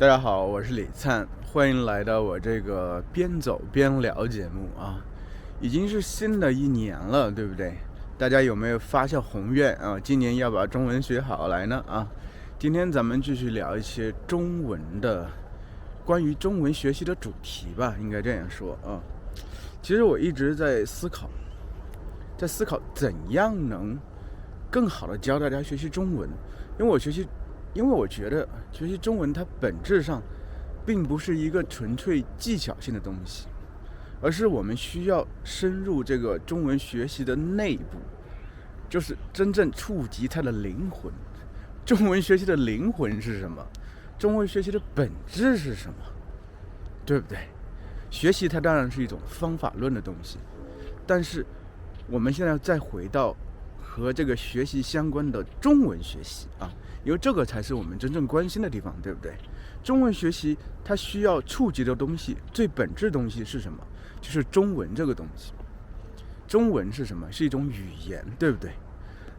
大家好，我是李灿，欢迎来到我这个边走边聊节目啊。已经是新的一年了，对不对？大家有没有发下宏愿啊？今年要把中文学好来呢啊？今天咱们继续聊一些中文的，关于中文学习的主题吧，应该这样说啊。其实我一直在思考怎样能更好的教大家学习中文，因为我觉得学习中文它本质上并不是一个纯粹技巧性的东西，而是我们需要深入这个中文学习的内部，就是真正触及它的灵魂。中文学习的灵魂是什么？中文学习的本质是什么？对不对？学习它当然是一种方法论的东西，但是我们现在再回到和这个学习相关的中文学习啊，因为这个才是我们真正关心的地方，对不对？中文学习它需要触及的东西，最本质的东西是什么？就是中文这个东西。中文是什么？是一种语言，对不对？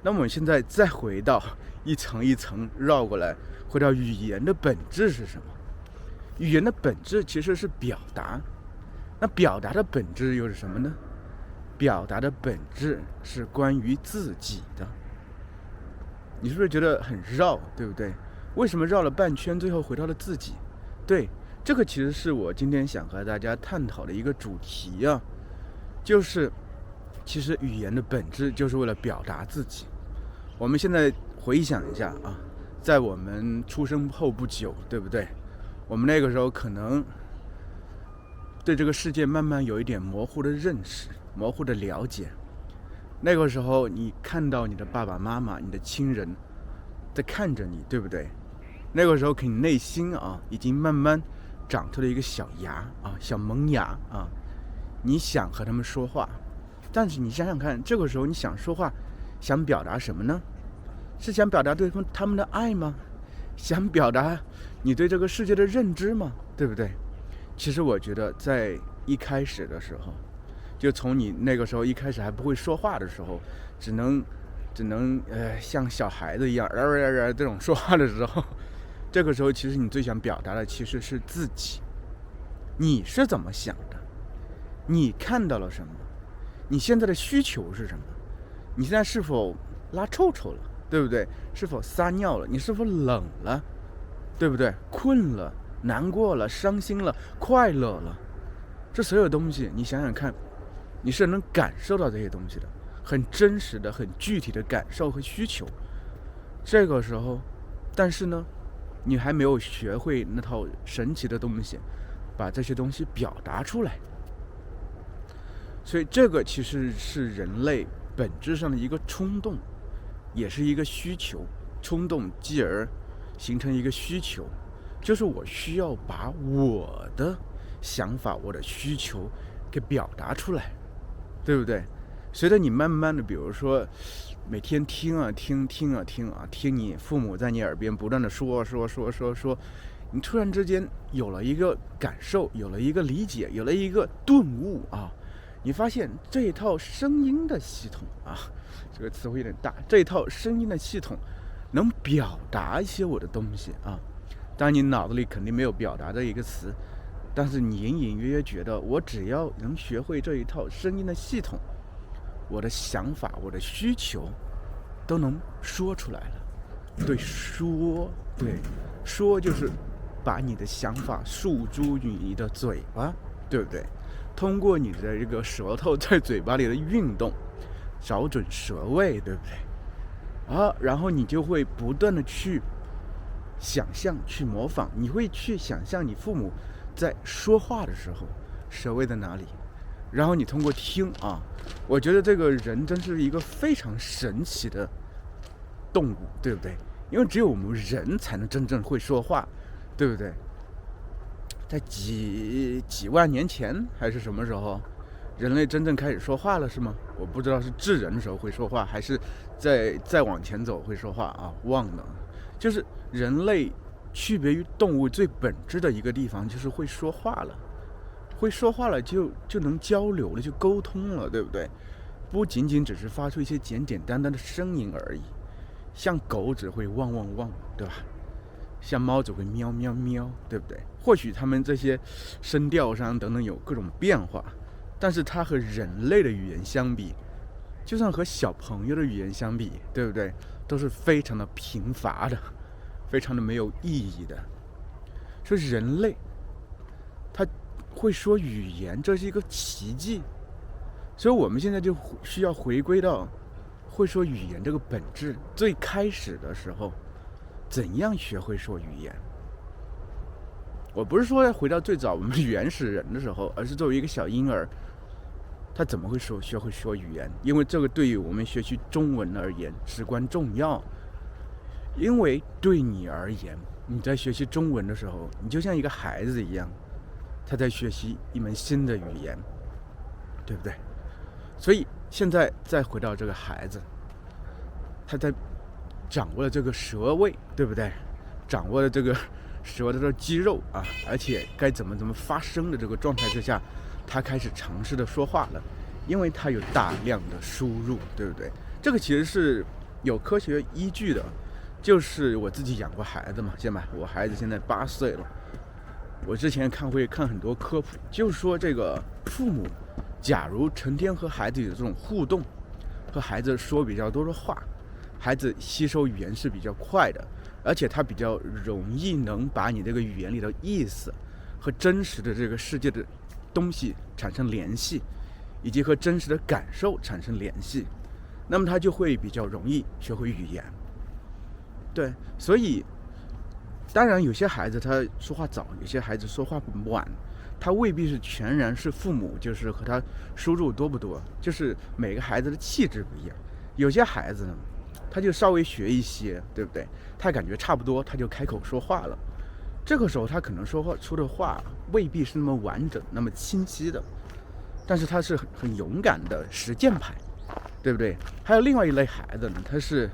那么我们现在再回到一层一层绕过来，回到语言的本质是什么？语言的本质其实是表达。那表达的本质又是什么呢？表达的本质是关于自己的。你是不是觉得很绕，对不对？为什么绕了半圈最后回到了自己？对，这个其实是我今天想和大家探讨的一个主题啊，就是其实语言的本质就是为了表达自己。我们现在回想一下啊，在我们出生后不久，对不对？我们那个时候可能对这个世界慢慢有一点模糊的认识，模糊的了解。那个时候你看到你的爸爸妈妈，你的亲人在看着你，对不对？那个时候你内心啊已经慢慢长出了一个小芽啊，小萌芽啊，你想和他们说话，但是你想想看，这个时候你想说话，想表达什么呢？是想表达对他们的爱吗？想表达你对这个世界的认知吗？对不对？其实我觉得在一开始的时候，就从你那个时候一开始还不会说话的时候，只能像小孩子一样这种说话的时候，这个时候其实你最想表达的其实是自己，你是怎么想的，你看到了什么，你现在的需求是什么，你现在是否拉臭臭了，对不对？是否撒尿了？你是否冷了，对不对？困了，难过了，伤心了，快乐了，这所有东西你想想看，你是能感受到这些东西的，很真实的很具体的感受和需求。这个时候但是呢，你还没有学会那套神奇的东西，把这些东西表达出来。所以这个其实是人类本质上的一个冲动，也是一个需求。冲动继而形成一个需求，就是我需要把我的想法，我的需求给表达出来，对不对？随着你慢慢的，比如说每天听你父母在你耳边不断的说，你突然之间有了一个感受，有了一个理解，有了一个顿悟啊！你发现这一套声音的系统啊，这个词汇有点大，这一套声音的系统能表达一些我的东西啊。当然你脑子里肯定没有表达这一个词，但是你隐隐约约觉得，我只要能学会这一套声音的系统，我的想法，我的需求都能说出来了。对，说就是把你的想法诉诸于你的嘴巴，对不对？通过你的这个舌头在嘴巴里的运动，找准舌位，对不对？然后你就会不断的去想象，去模仿，你会去想象你父母在说话的时候舌位在哪里，然后你通过听啊，我觉得这个人真是一个非常神奇的动物，对不对？因为只有我们人才能真正会说话，对不对？在几万年前还是什么时候，人类真正开始说话了，是吗？我不知道是智人的时候会说话，还是再往前走会说话啊，忘了。就是人类区别于动物最本质的一个地方，就是会说话了。会说话了就能交流了，就沟通了，对不对？不仅仅只是发出一些简简单单的声音而已。像狗只会汪汪汪，对吧？像猫只会喵喵喵，对不对？或许它们这些声调上等等有各种变化，但是它和人类的语言相比，就算和小朋友的语言相比，对不对？都是非常的贫乏的，非常的没有意义的。所以人类他会说语言，这是一个奇迹。所以我们现在就需要回归到会说语言这个本质。最开始的时候，怎样学会说语言？我不是说要回到最早我们原始人的时候，而是作为一个小婴儿，他怎么会学会说语言？因为这个对于我们学习中文而言至关重要。因为对你而言，你在学习中文的时候，你就像一个孩子一样，他在学习一门新的语言，对不对？所以现在再回到这个孩子，他在掌握了这个舌位，对不对？掌握了这个舌头的肌肉啊，而且该怎么发声的这个状态之下，他开始尝试的说话了，因为他有大量的输入，对不对？这个其实是有科学依据的，就是我自己养过孩子嘛，我孩子现在8岁了，我之前看很多科普，就是说这个父母假如成天和孩子有这种互动，和孩子说比较多的话，孩子吸收语言是比较快的，而且他比较容易能把你这个语言里的意思和真实的这个世界的东西产生联系，以及和真实的感受产生联系，那么他就会比较容易学会语言。对，所以当然有些孩子他说话早，有些孩子说话晚，他未必是全然是父母就是和他输入多不多，就是每个孩子的气质不一样。有些孩子呢，他就稍微学一些，对不对？他感觉差不多，他就开口说话了。这个时候他可能说话出的话未必是那么完整、那么清晰的，但是他是很勇敢的实践派，对不对？还有另外一类孩子呢，他是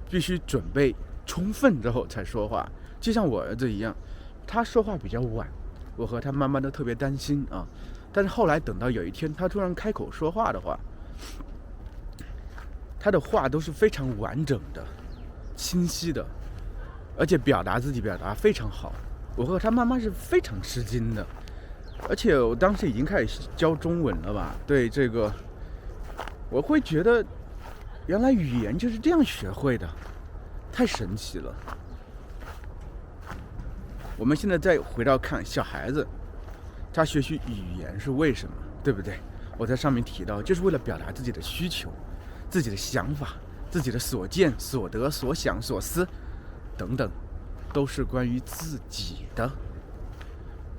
必须准备充分之后才说话，就像我儿子一样，他说话比较晚，我和他妈妈都特别担心啊。但是后来等到有一天他突然开口说话的话，他的话都是非常完整的、清晰的，而且表达非常好。我和他妈妈是非常吃惊的，而且我当时已经开始教中文了吧？对这个，我会觉得原来语言就是这样学会的，太神奇了。我们现在再回到看小孩子，他学习语言是为什么，对不对？我在上面提到，就是为了表达自己的需求、自己的想法、自己的所见所得所想所思等等，都是关于自己的。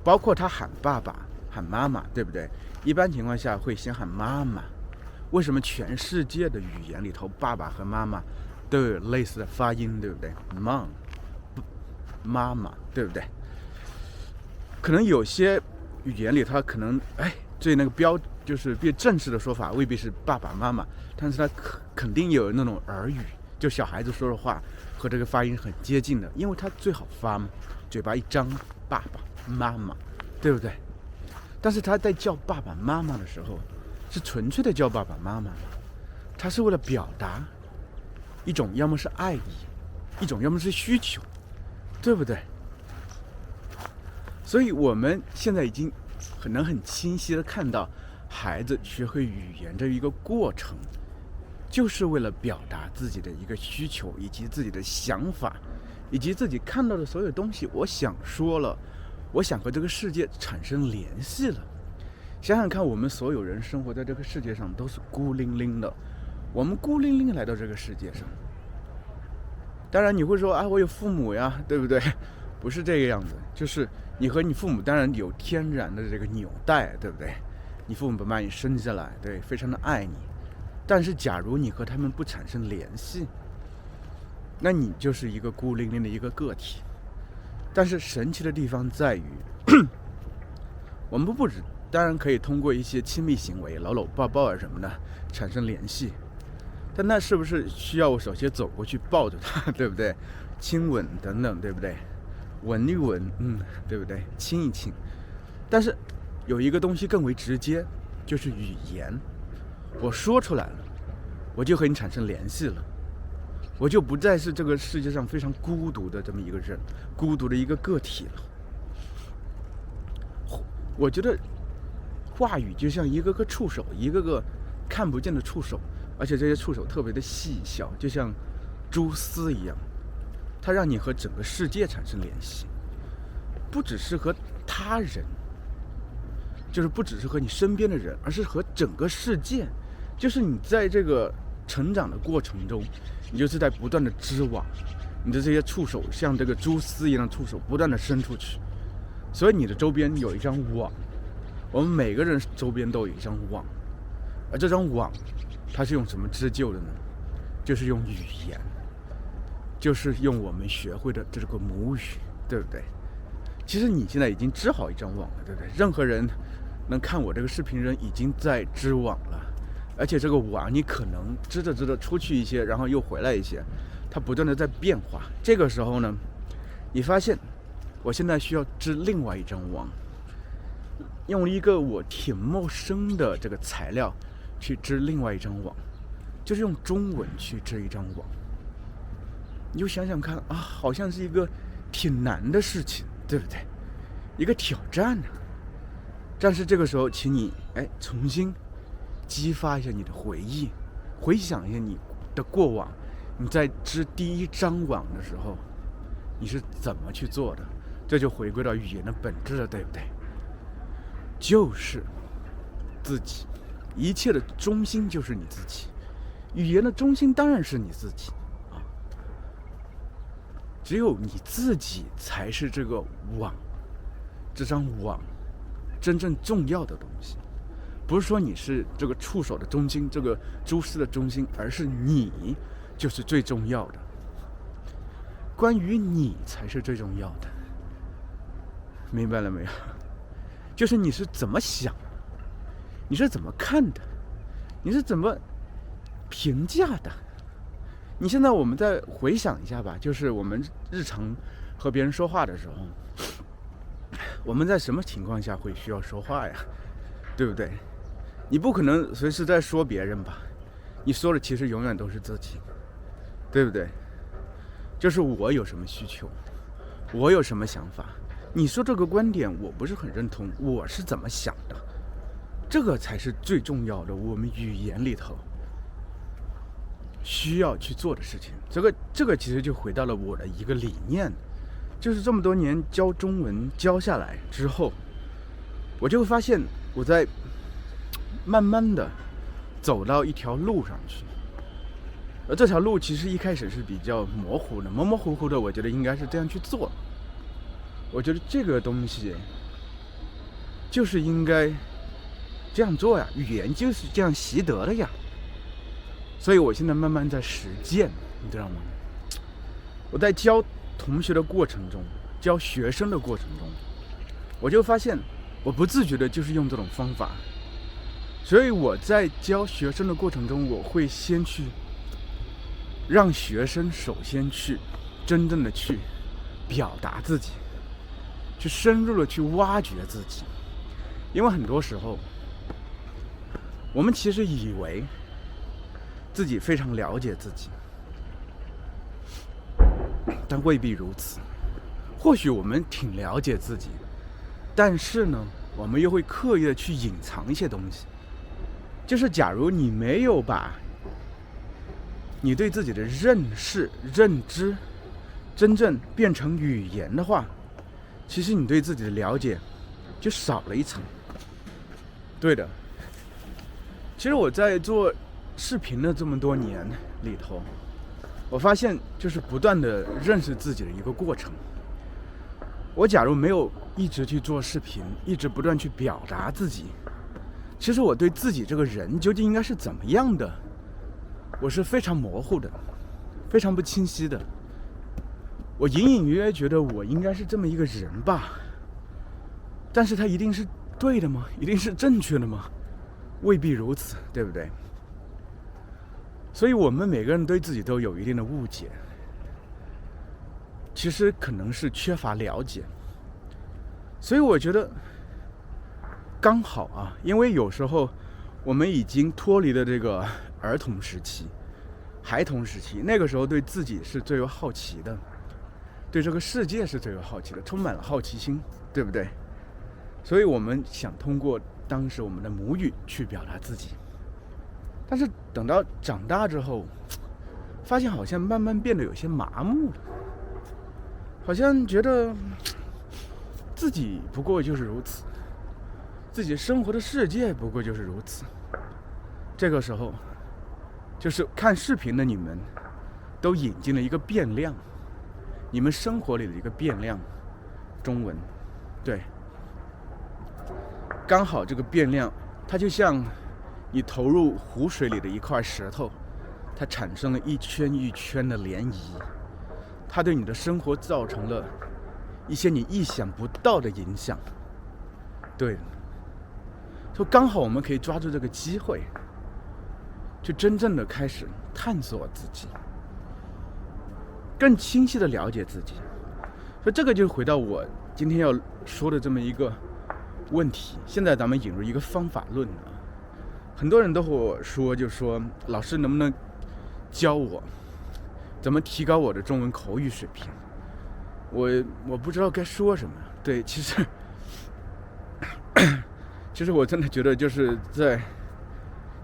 包括他喊爸爸喊妈妈，对不对？一般情况下会先喊妈妈。为什么全世界的语言里头爸爸和妈妈都有类似的发音，对不对？ Mom 妈妈，对不对？可能有些语言里它可能最那个就是变正式的说法未必是爸爸妈妈，但是它肯定有那种耳语，就小孩子说的话和这个发音很接近的，因为它最好发嘛，嘴巴一张，爸爸妈妈，对不对？但是他在叫爸爸妈妈的时候，是纯粹的叫爸爸妈妈吗？他是为了表达一种要么是爱意，一种要么是需求，对不对？所以我们现在已经很清晰的看到，孩子学会语言这一个过程，就是为了表达自己的一个需求，以及自己的想法，以及自己看到的所有东西。我想说了，我想和这个世界产生联系了。想想看，我们所有人生活在这个世界上都是孤零零的，我们孤零零来到这个世界上。当然你会说我有父母呀，对不对？不是这个样子，就是你和你父母当然有天然的这个纽带，对不对？你父母把你生下来，对，非常的爱你。但是假如你和他们不产生联系，那你就是一个孤零零的一个个体。但是神奇的地方在于我们不止当然可以通过一些亲密行为，搂搂抱抱什么的产生联系，但那是不是需要我首先走过去抱着他，对不对？亲吻等等，对不对？闻一闻，对不对？亲一亲。但是有一个东西更为直接，就是语言。我说出来了，我就和你产生联系了。我就不再是这个世界上非常孤独的这么一个人，孤独的一个个体了。我觉得话语就像一个个触手，一个个看不见的触手，而且这些触手特别的细小，就像蛛丝一样，它让你和整个世界产生联系，不只是和他人，就是不只是和你身边的人，而是和整个世界。就是你在这个成长的过程中，你就是在不断的织网，你的这些触手像这个蛛丝一样的触手不断的伸出去，所以你的周边有一张网，我们每个人周边都有一张网，而这张网它是用什么织就的呢？就是用语言，就是用我们学会的这个母语，对不对？其实你现在已经织好一张网了，对不对？任何人能看我这个视频人已经在织网了，而且这个网你可能织着织着出去一些，然后又回来一些，它不断的在变化。这个时候呢，你发现我现在需要织另外一张网，用一个我挺陌生的这个材料去织另外一张网，就是用中文去织一张网。你就想想看啊，好像是一个挺难的事情，对不对？一个挑战啊。但是这个时候，请你重新激发一下你的回忆，回想一下你的过往，你在织第一张网的时候，你是怎么去做的？这就回归到语言的本质了，对不对？就是自己，一切的中心就是你自己，语言的中心当然是你自己啊。只有你自己才是这个网，这张网真正重要的东西。不是说你是这个触手的中心，这个蛛丝的中心，而是你就是最重要的。关于你才是最重要的，明白了没有？就是你是怎么想，你是怎么看的，你是怎么评价的。你现在我们再回想一下吧，就是我们日常和别人说话的时候，我们在什么情况下会需要说话呀？对不对？你不可能随时在说别人吧，你说的其实永远都是自己，对不对？就是我有什么需求，我有什么想法，你说这个观点我不是很认同，我是怎么想的，这个才是最重要的，我们语言里头需要去做的事情。这个其实就回到了我的一个理念，就是这么多年教中文教下来之后，我就会发现我在慢慢的走到一条路上去，而这条路其实一开始是比较模糊的，模模糊糊的，我觉得应该是这样去做。我觉得这个东西就是应该这样做呀，语言就是这样习得的呀。所以我现在慢慢在实践，你知道吗？我在教同学的过程中，教学生的过程中，我就发现我不自觉的就是用这种方法。所以我在教学生的过程中，我会先去让学生首先去真正的去表达自己，去深入的去挖掘自己。因为很多时候我们其实以为自己非常了解自己，但未必如此。或许我们挺了解自己，但是呢，我们又会刻意的去隐藏一些东西。就是假如你没有把你对自己的认识、认知真正变成语言的话，其实你对自己的了解就少了一层。对的，其实我在做视频的这么多年里头，我发现就是不断的认识自己的一个过程。我假如没有一直去做视频，一直不断去表达自己，其实我对自己这个人究竟应该是怎么样的，我是非常模糊的，非常不清晰的。我隐隐约约觉得我应该是这么一个人吧，但是它一定是对的吗？一定是正确的吗？未必如此，对不对？所以我们每个人对自己都有一定的误解，其实可能是缺乏了解。所以我觉得刚好啊，因为有时候我们已经脱离了这个儿童时期，孩童时期，那个时候对自己是最有好奇的，对这个世界是最有好奇的，充满了好奇心，对不对？所以我们想通过当时我们的母语去表达自己。但是等到长大之后，发现好像慢慢变得有些麻木了，好像觉得自己不过就是如此，自己生活的世界不过就是如此。这个时候，就是看视频的你们都引进了一个变量，你们生活里的一个变量，中文。对，刚好这个变量，它就像你投入湖水里的一块石头，它产生了一圈一圈的涟漪，它对你的生活造成了一些你意想不到的影响。对，所以刚好我们可以抓住这个机会，去真正的开始探索自己，更清晰的了解自己。所以这个就回到我今天要说的这么一个问题。现在咱们引入一个方法论啊，很多人都和我说，就说老师能不能教我怎么提高我的中文口语水平？我不知道该说什么。对，其实我真的觉得就是在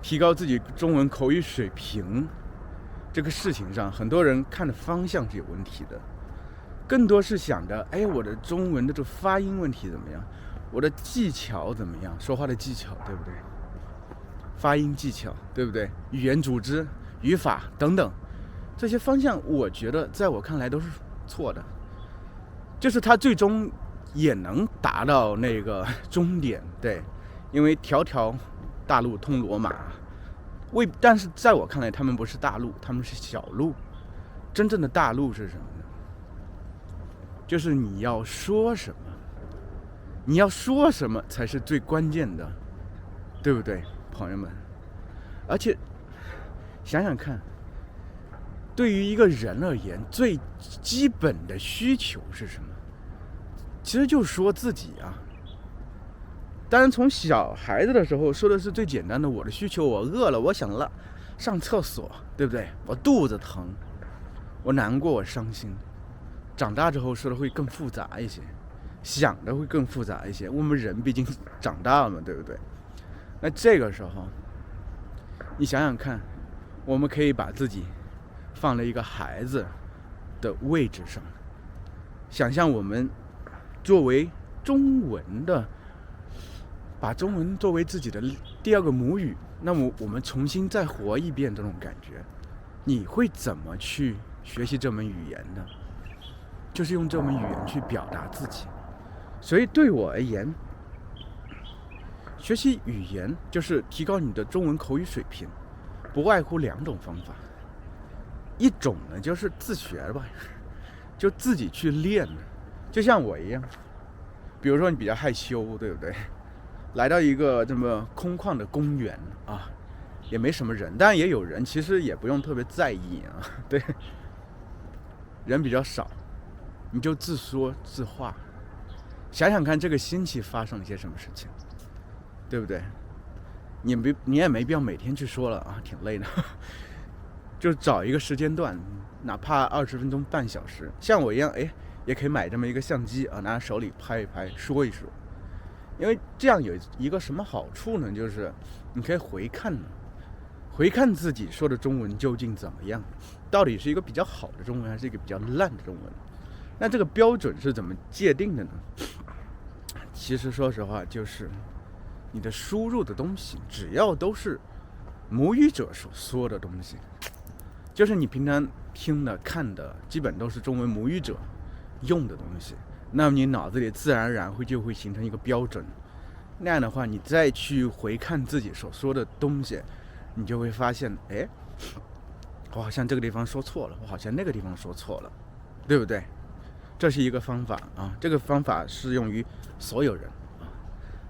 提高自己中文口语水平这个事情上，很多人看的方向是有问题的，更多是想着，哎，我的中文的这发音问题怎么样？我的技巧怎么样？说话的技巧，对不对？发音技巧，对不对？语言组织、语法等等，这些方向，我觉得在我看来都是错的。就是它最终也能达到那个终点，对，因为条条大路通罗马，但是在我看来，他们不是大路，他们是小路。真正的大路是什么呢？就是你要说什么，你要说什么才是最关键的，对不对，朋友们？而且想想看，对于一个人而言，最基本的需求是什么？其实就是说自己啊。当然，从小孩子的时候说的是最简单的，我的需求，我饿了，我想上厕所，对不对？我肚子疼，我难过，我伤心。长大之后说的会更复杂一些，想的会更复杂一些。我们人毕竟长大了嘛，对不对？那这个时候，你想想看，我们可以把自己放在一个孩子的位置上，想象我们作为中文的，把中文作为自己的第二个母语，那么我们重新再活一遍这种感觉，你会怎么去学习这门语言呢？就是用这门语言去表达自己。所以对我而言，学习语言就是提高你的中文口语水平，不外乎两种方法。一种呢就是自学吧，就自己去练，就像我一样。比如说你比较害羞，对不对？来到一个这么空旷的公园啊，也没什么人，当然也有人，其实也不用特别在意啊。对，人比较少，你就自说自话，想想看这个星期发生了些什么事情，对不对？你也没必要每天去说了啊，挺累的。就找一个时间段，哪怕20分钟、半小时，像我一样，也可以买这么一个相机啊，拿手里拍一拍，说一说。因为这样有一个什么好处呢？就是你可以回看自己说的中文究竟怎么样，到底是一个比较好的中文还是一个比较烂的中文。那这个标准是怎么界定的呢？其实说实话，就是你的输入的东西，只要都是母语者所说的东西，就是你平常听的看的基本都是中文母语者用的东西，那么你脑子里自然而然就会形成一个标准。那样的话，你再去回看自己所说的东西，你就会发现，我好像这个地方说错了，我好像那个地方说错了，对不对？这是一个方法啊，这个方法适用于所有人啊。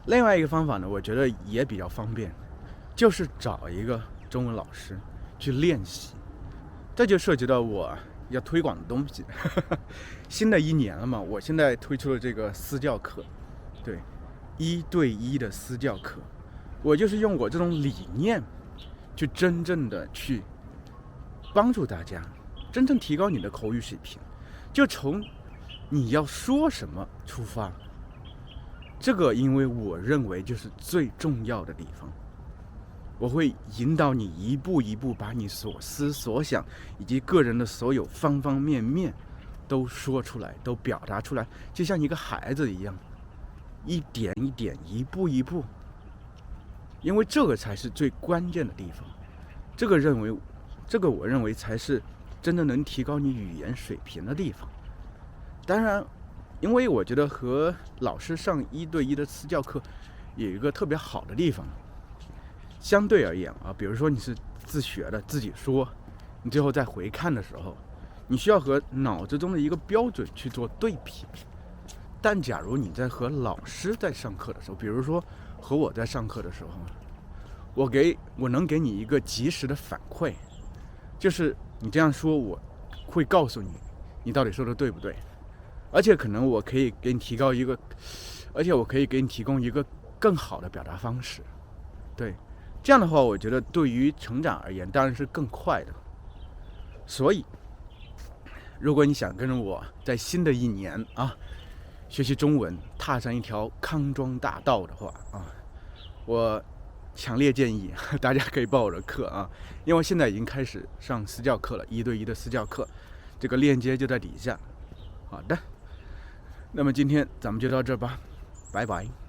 另外一个方法呢，我觉得也比较方便，就是找一个中文老师去练习。这就涉及到我要推广的东西。新的一年了嘛，我现在推出了这个私教课，对，1对1的私教课。我就是用我这种理念去真正的去帮助大家真正提高你的口语水平，就从你要说什么出发。这个因为我认为就是最重要的地方，我会引导你一步一步把你所思所想以及个人的所有方方面面都说出来，都表达出来，就像一个孩子一样，一点一点，一步一步，因为这个才是最关键的地方。这个我认为才是真的能提高你语言水平的地方。当然，因为我觉得和老师上1对1的私教课有一个特别好的地方，相对而言啊，比如说你是自学的，自己说，你最后再回看的时候，你需要和脑子中的一个标准去做对比。但假如你在和老师在上课的时候，比如说和我在上课的时候，我能给你一个及时的反馈，就是你这样说，我会告诉你你到底说的对不对，而且可能我可以给你提供一个更好的表达方式。对，这样的话，我觉得对于成长而言当然是更快的。所以如果你想跟着我在新的一年学习中文，踏上一条康庄大道的话我强烈建议大家可以报我的课因为现在已经开始上私教课了，1对1的私教课，这个链接就在底下。好的，那么今天咱们就到这吧，拜拜。